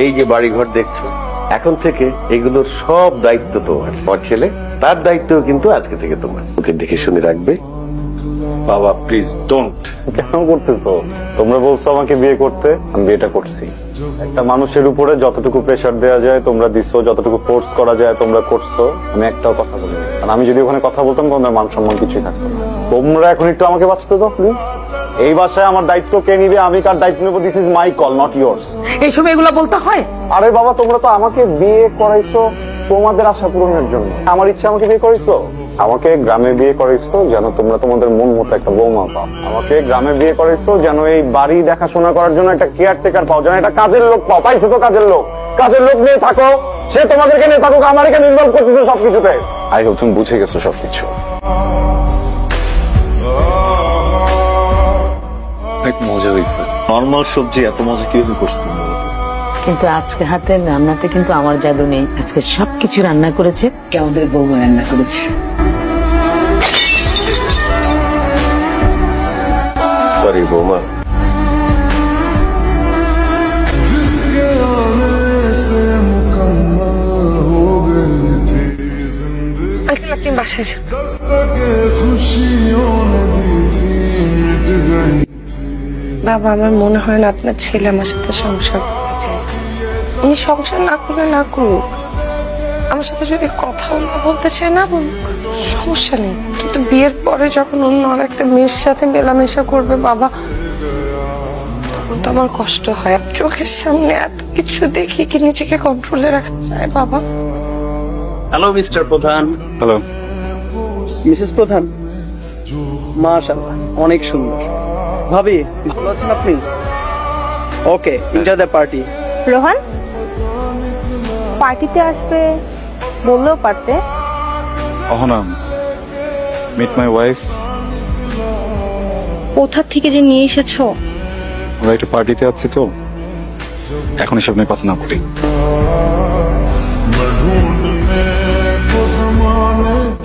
এই যে বাড়িঘর দেখছো, এখন থেকে এগুলোর সব দায়িত্ব তোমার ছেলে, তার দায়িত্ব কিন্তু আজকে থেকে তোমার। ওকে দেখে শুনে রাখবে। বাবা প্লিজ ডোন্ট। কেন করতেছো? তোমরা বলছো আমাকে বিয়ে করতে, আমি বিয়েটা করছি। একটা মানুষের উপরে যতটুকু প্রেসার দেওয়া যায় তোমরা দিছো, যতটুকু ফোর্স করা যায় তোমরা করছো। আমি একটাও কথা বলিনি, আর আমি যদি ওখানে কথা বলতাম তোমাদের মান সম্মান কিছুই থাকতো না। তোমরা এখন একটু আমাকে বাঁচতে দাও প্লিজ। এই বাসায় আমার দায়িত্ব কে নিবে, আমি কার দায়িত্ব নেবো, this is my call, not yours. এই সময় এগুলো বলতে হয়? আরে বাবা, তোমরা তো আমাকে বিয়ে করাইছো তোমাদের আশা পূরণের জন্য। আমার ইচ্ছা আমাকে বিয়ে করাইছো। আমাকে গ্রামে বিয়ে করাইছো যেন তোমরা তোমাদের মন মতো একটা বৌমা পাও। আমাকে গ্রামে বিয়ে করাইছো যেন এই বাড়ি দেখাশোনা করার জন্য একটা কেয়ারটেকার পাও, যেন একটা কাজের লোক পাও। পাইছো তো কাজের লোক, কাজের লোক নিয়ে থাকো, সে তোমাদেরকে নিয়ে থাকুক, আমার এখানে ইনভলভ করতেছো সবকিছুতে। আই হোপ তুমি বুঝে গেছো সবকিছু। অনেক মজা হয়েছে। নর্মাল সবজি এত মজা কিভাবে করছো তুমি? কিন্তু আজকে হাতের রান্নাতে কিন্তু আমার জাদু নেই। আজকে সবকিছু রান্না করেছে আমাদের বৌমা রান্না করেছে। সরি বৌমা। আপনি বাসায় যান। বাবা, আমার মনে হয় না আপনার ছেলে আমার সাথে সংসার করতে চায়। উনি সংসার না করলে না করুক, আমার সাথে যদি কথাও না বলতে চায় না বলুক, সমস্যা নেই। কিন্তু বিয়ের পরে যখন অন্য আর একটা মেয়ের সাথে মেলামেশা করবে বাবা, তখন তো আমার কষ্ট হয়। চোখের সামনে এত কিছু দেখি কি নিজেকে কন্ট্রোলে রাখা যায় বাবা? Hello mister Pradhan. Hello Mrs Pradhan, মাশাআল্লাহ অনেক সুন্দর। ভাবি ভালো আছেন আপনি? Okay, enjoy the party. Rohan পার্টিতে আসবে বললেও পারতে। Ahana, meet my wife. কোথা থেকে যে নিয়ে এসেছো? আমরা একটা পার্টিতে আছি তো, এখন এসব নিয়ে কথা না বলি।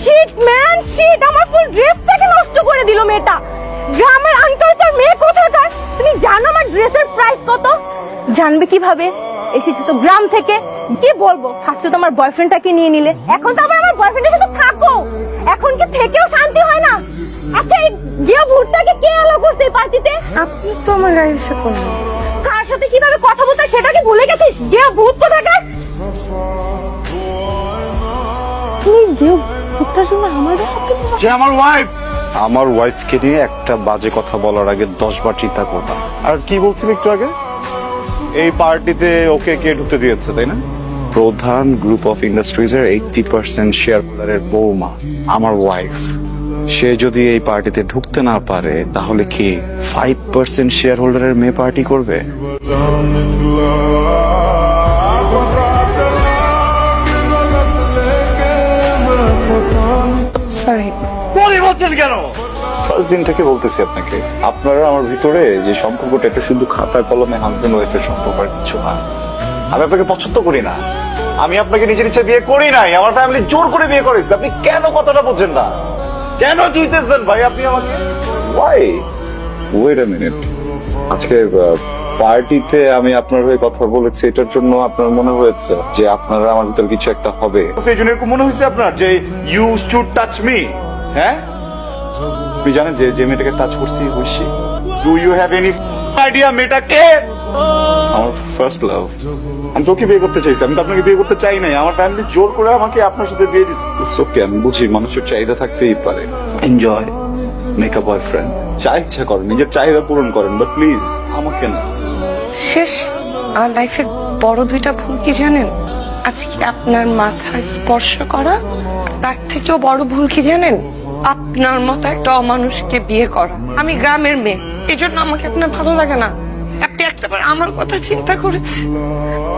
শিট ম্যান শিট, আমার ফুল ড্রেসটাকে নষ্ট করে দিল মেয়েটা। গ্রামের আনকালচার মেয়ে কোথাকার। তুমি জানো আমার ড্রেসের প্রাইস কত? জানবে কিভাবে? এসেছো তো গ্রাম থেকে। কি বলবো, ফার্স্টে তো আমার বয়ফ্রেন্ডটাকে নিয়ে নিলে, এখন তো আবার আমার বয়ফ্রেন্ডের সাথে থাকো। এখন কি থেকেও শান্তি হয় না? আচ্ছা, এই গিয়ে ভূতটাকে কে এলো করতে এই পার্টিতে? আপনি তো আমার গায়ে এসে করলেন। কার সাথে কিভাবে কথা বলতে হয় সেটা কি ভুলে গেছিস? গিয়ে ভূত কোথাকার। তুই যে ভূতটার জন্য আমাদের সাথে যে আমার ওয়াইফ, আমার ওয়াইফকে নিয়ে একটা বাজে কথা বলার আগে 10 বার চিন্তা করবা। আর কি বলছিলি একটু আগে? এই পার্টিতে ওকে কে ঢুকতে দিয়েছে, তাই না? প্রধান গ্রুপ অফ ইন্ডাস্ট্রিজ এর 80% শেয়ার হোল্ডারের বৌমা আমার ওয়াইফ। সে যদি এই পার্টিতে ঢুকতে না পারে তাহলে কি 5% শেয়ার হোল্ডারের মেয়ে পার্টি করবে? সরি। সরি বলছেন কেন? ফার্স্ট দিন থেকে বলতেছি আপনাকে, আপনারা আমার ভিতরে যে সম্পর্কটা, এটা শুধু খাতা কলমে হাজবেন্ড ওয়াইফের সম্পর্ক আর কিছু না। আমি আপনাকে পছন্দ করি না, আমি আপনাকে নিজের ইচ্ছে বিয়ে করি নাই, আমার ফ্যামিলি জোর করে বিয়ে করেছে। আপনি কেন কথাটা বুঝছেন না? কেন চুইতেছেন ভাই আপনি আমাকে? ওয়াই? ওয়েট আ মিনিট, আজকে পার্টিতে আমি আপনার হয়ে কথা বলেছি, এটার জন্য আপনার মনে হয়েছে যে আপনারা আমার ভিতরে কিছু একটা হবে, সেই জন্য এরকম মনে হয়েছে আপনার যে ইউ শুড টাচ মি? হ্যাঁ, আপনি জানেন যে যে মেয়েটাকে টাচ করছি হইছি? Do you have any idea মেয়েটাকে? আমার ফার্স্ট লাভ। আমি তোকে বিয়ে করতে চাইছি, আমি তো আপনাকে বিয়ে করতে চাই নাই। আমার ফ্যামিলি জোর করে আমাকে আপনার সাথে বিয়ে দিচ্ছে। ইটস ওকে, আমি বুঝি মানুষের চাহিদা থাকতেই পারে। এনজয়, মেক আ বয়ফ্রেন্ড, যা ইচ্ছা করেন, নিজের চাহিদা পূরণ করেন, বাট প্লিজ আমাকে না। শেষ। আমার লাইফের বড় দুইটা ভুল কি জানেন? আজকে আপনার মাথায় স্পর্শ করা, তার থেকেও বড় ভুল কি জানেন? আপনার মতো একটা অমানুষকে বিয়ে করা। আমি গ্রামের মেয়ে, এই জন্য আমাকে আপনার ভালো লাগে না। আপনি একটাবার আমার কথা চিন্তা করেছে?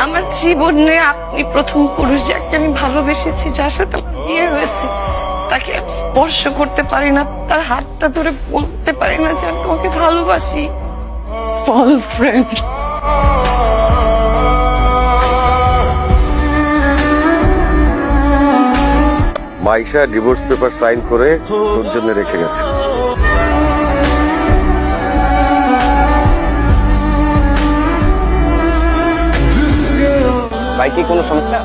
আমার জীবনে আপনি প্রথম পুরুষ যাকে আমি ভালোবেসেছি, যার সাথে আমার বিয়ে হয়েছে, তাকে স্পর্শ করতে পারি না, তার হাতটা ধরে বলতে পারি না যে আমি তোমাকে ভালোবাসি। Boyfriend. Maisha divorce paper sign করে তোর জন্য রেখে গেছে। ভাই কি কোনো সমস্যা?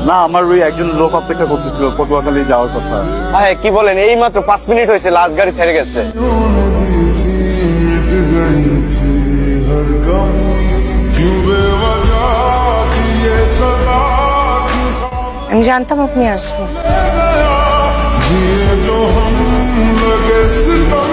না, আমার ওই একজন লোক অপেক্ষা করতেছিল পটুয়াখালী যাওয়ার কথা। হ্যাঁ, কি বলেন? এই মাত্র 5 মিনিট হয়েছে, লাস্ট গাড়ি ছেড়ে গেছে। আমি জানতাম আপনি আসবেন। जो हम लगे सितम